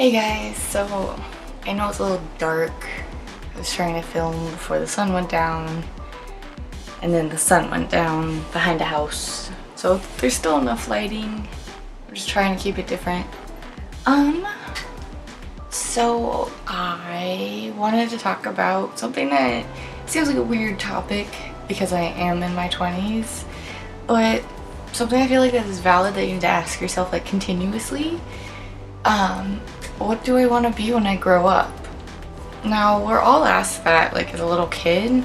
Hey guys, so I know it's a little dark. I was trying to film before the sun went down, and then the sun went down behind the house. So there's still enough lighting. I'm just trying to keep it different. So I wanted to talk about something that seems like a weird topic because I am in my 20s, but something I feel like that is valid that you need to ask yourself like continuously. What do I want to be when I grow up? Now, we're all asked that like as a little kid.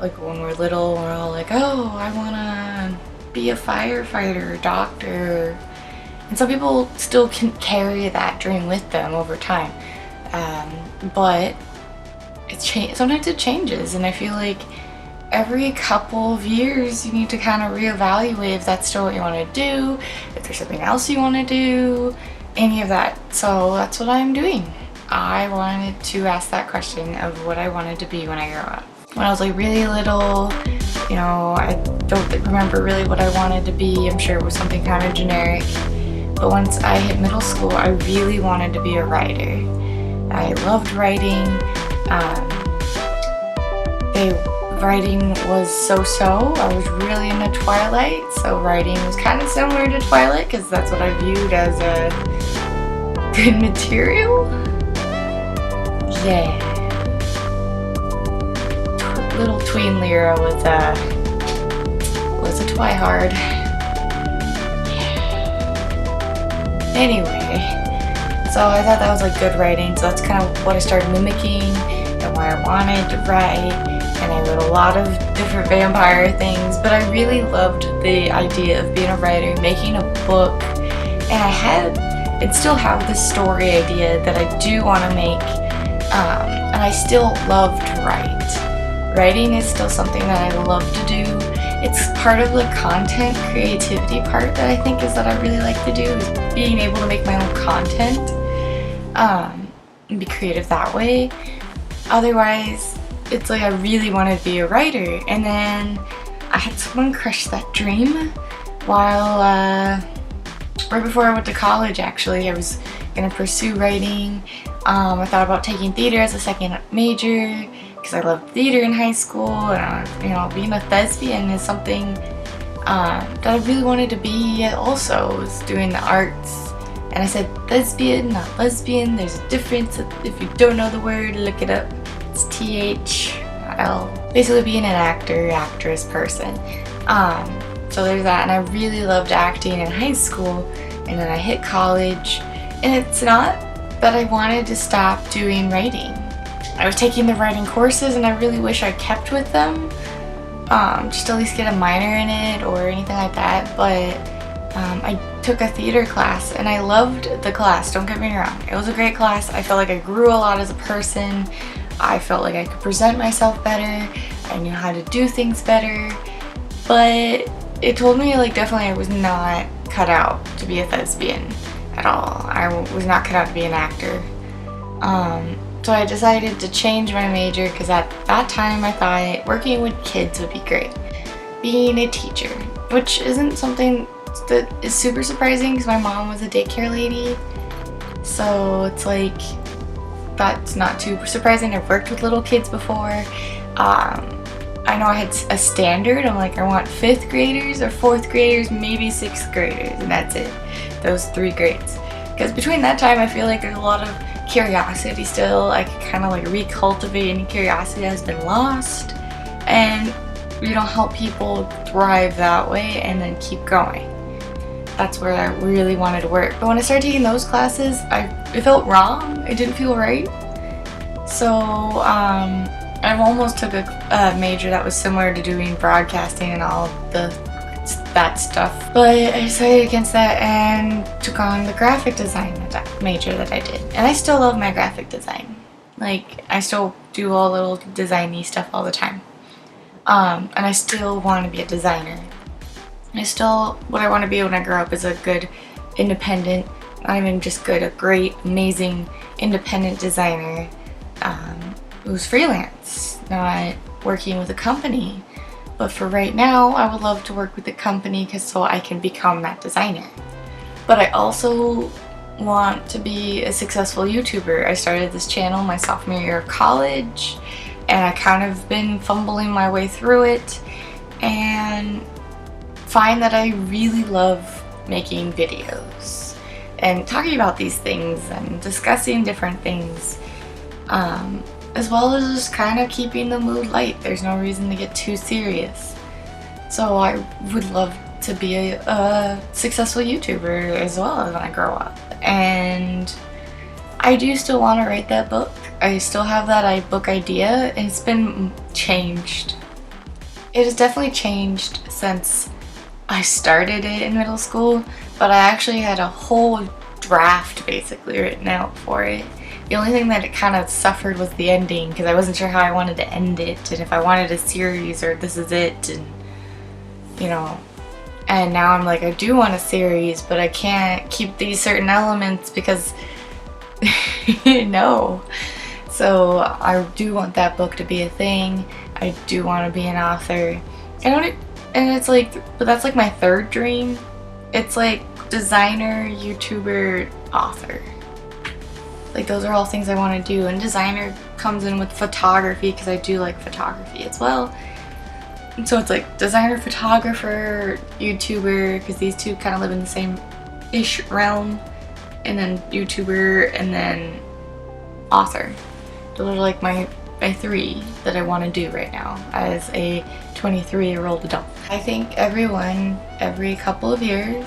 Like when we're little, we're all like, oh, I want to be a firefighter, a doctor. And some people still can carry that dream with them over time. But sometimes it changes, and I feel like every couple of years you need to kind of reevaluate if that's still what you want to do, if there's something else you want to do, any of that. So that's what I'm doing. I wanted to ask that question of what I wanted to be when I grew up. When I was like really little, you know, I don't remember really what I wanted to be. I'm sure it was something kind of generic. But once I hit middle school, I really wanted to be a writer. I loved writing. Writing was so-so. I was really into Twilight, so writing was kind of similar to Twilight because that's what I viewed as a good material. Yeah. Little tween Lyra was a twihard. Yeah. Anyway, so I thought that was like good writing, so that's kind of what I started mimicking and why I wanted to write. And I wrote a lot of different vampire things, but I really loved the idea of being a writer, making a book, and I had and still have this story idea that I do want to make, and I still love to write. Writing is still something that I love to do. It's part of the content creativity part that I think is that I really like to do, is being able to make my own content, and be creative that way. Otherwise, it's like I really wanted to be a writer, and then I had someone crush that dream while right before I went to college. Actually, I was gonna pursue writing. I thought about taking theater as a second major because I loved theater in high school, and you know, being a thespian is something that I really wanted to be. Also, was doing the arts, and I said thespian, not lesbian. There's a difference. If you don't know the word, look it up. It's THL. Basically being an actor, actress person. So there's that, and I really loved acting in high school, and then I hit college, and it's not that I wanted to stop doing writing. I was taking the writing courses, and I really wish I kept with them, just to at least get a minor in it or anything like that, but I took a theater class, and I loved the class, don't get me wrong. It was a great class. I felt like I grew a lot as a person. I felt like I could present myself better. I knew how to do things better. But it told me like definitely I was not cut out to be a thespian at all. I was not cut out to be an actor. So I decided to change my major because at that time I thought working with kids would be great. Being a teacher, which isn't something that is super surprising because my mom was a daycare lady. So it's like, that's not too surprising. I've worked with little kids before. I know I had a standard. I'm like, I want 5th graders or 4th graders, maybe 6th graders, and that's it. Those 3 grades. Because between that time, I feel like there's a lot of curiosity still. I could kind of like recultivate any curiosity that has been lost, and you know, help people thrive that way and then keep going. That's where I really wanted to work. But when I started taking those classes, it felt wrong. It didn't feel right. So I almost took a major that was similar to doing broadcasting and all that stuff. But I decided against that and took on the graphic design major that I did. And I still love my graphic design. Like, I still do all little designy stuff all the time. And I still want to be a designer. What I want to be when I grow up is a good, independent, not even just good, a great, amazing, independent designer who's freelance, not working with a company. But for right now, I would love to work with a company so I can become that designer. But I also want to be a successful YouTuber. I started this channel my sophomore year of college, and I kind of been fumbling my way through it and find that I really love making videos and talking about these things and discussing different things, as well as just kind of keeping the mood light. There's no reason to get too serious. So I would love to be a successful YouTuber as well when I grow up. And I do still want to write that book. I still have that book idea, and it's been changed. It has definitely changed since I started it in middle school, but I actually had a whole draft basically written out for it. The only thing that it kind of suffered was the ending, because I wasn't sure how I wanted to end it, and if I wanted a series or this is it, and you know. And now I'm like, I do want a series, but I can't keep these certain elements because no. So I do want that book to be a thing. I do want to be an author. And it's like, but that's like my third dream. It's like designer, YouTuber, author. Like those are all things I want to do. And designer comes in with photography because I do like photography as well. And so it's like designer, photographer, YouTuber, because these two kind of live in the same-ish realm. And then YouTuber, and then author. Those are like my three that I want to do right now as a 23-year-old adult. I think everyone, every couple of years,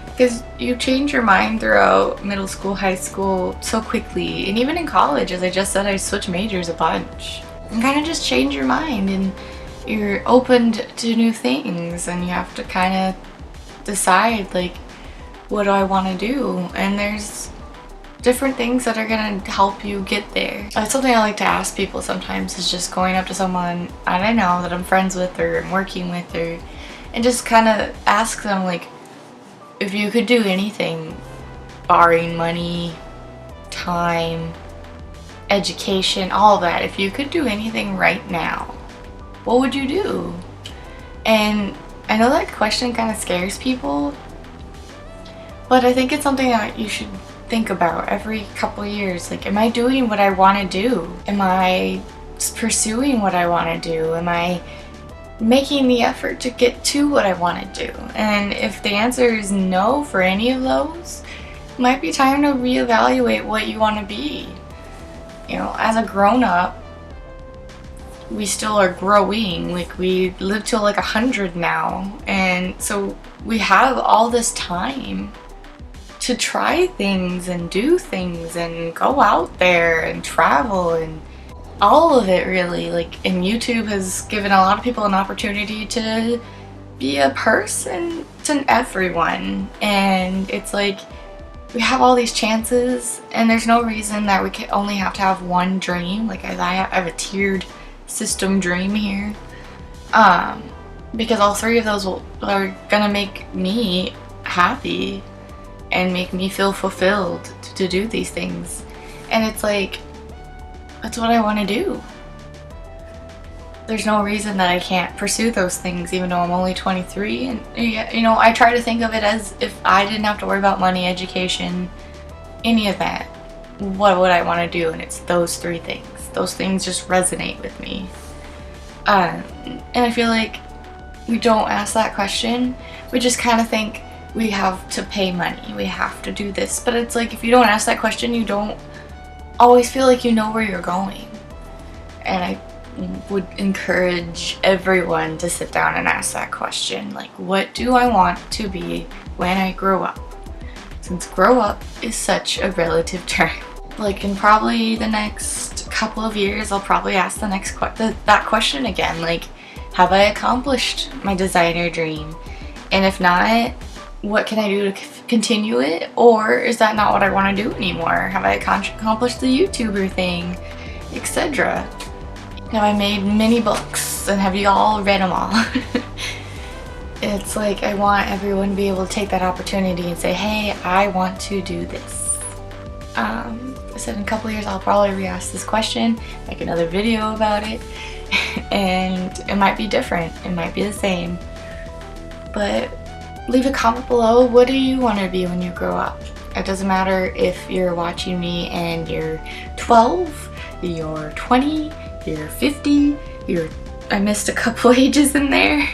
because you change your mind throughout middle school, high school so quickly, and even in college, as I just said, I switched majors a bunch. And kind of just change your mind, and you're opened to new things, and you have to kind of decide, like, what do I want to do? And there's different things that are gonna help you get there. That's something I like to ask people sometimes, is just going up to someone I don't know that I'm friends with or I'm working with, or and just kind of ask them, like, if you could do anything, barring money, time, education, all of that, if you could do anything right now, what would you do? And I know that question kind of scares people, but I think it's something that you should think about every couple of years. Like, am I doing what I want to do? Am I pursuing what I want to do? Am I making the effort to get to what I want to do? And if the answer is no for any of those, it might be time to reevaluate what you want to be. You know, as a grown-up, we still are growing. Like, we live till like 100 now, and so we have all this time to try things and do things and go out there and travel and all of it, really. Like, and YouTube has given a lot of people an opportunity to be a person to everyone, and it's like we have all these chances, and there's no reason that we can only have to have one dream. Like, I have a tiered system dream here, because all three of those are gonna make me happy and make me feel fulfilled to do these things. And it's like, that's what I want to do. There's no reason that I can't pursue those things, even though I'm only 23. And you know, I try to think of it as if I didn't have to worry about money, education, any of that, what would I want to do? And it's those three things. Those things just resonate with me. And I feel like we don't ask that question. We just kind of think we have to pay money, we have to do this. But it's like, if you don't ask that question, you don't always feel like you know where you're going. And I would encourage everyone to sit down and ask that question. Like, what do I want to be when I grow up? Since grow up is such a relative term. Like, in probably the next couple of years, I'll probably ask that question again. Like, have I accomplished my designer dream? And if not, what can I do to continue it? Or is that not what I want to do anymore? Have I accomplished the YouTuber thing, etc.? Have I made many books, and have you all read them all? It's like, I want everyone to be able to take that opportunity and say, hey, I want to do this. I said in a couple of years I'll probably re-ask this question, make another video about it, and it might be different, it might be the same, but leave a comment below. What do you want to be when you grow up? It doesn't matter if you're watching me and you're 12, you're 20, you're 50, I missed a couple ages in there.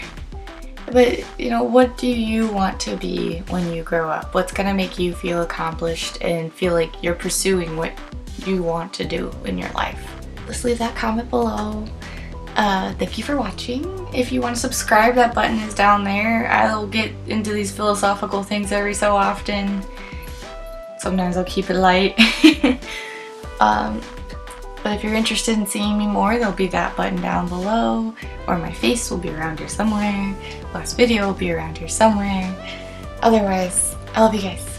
But, you know, what do you want to be when you grow up? What's gonna make you feel accomplished and feel like you're pursuing what you want to do in your life? Just leave that comment below. Thank you for watching. If you want to subscribe, that button is down there. I'll get into these philosophical things every so often. Sometimes I'll keep it light. But if you're interested in seeing me more, there'll be that button down below, or my face will be around here somewhere. Last video will be around here somewhere. Otherwise, I love you guys.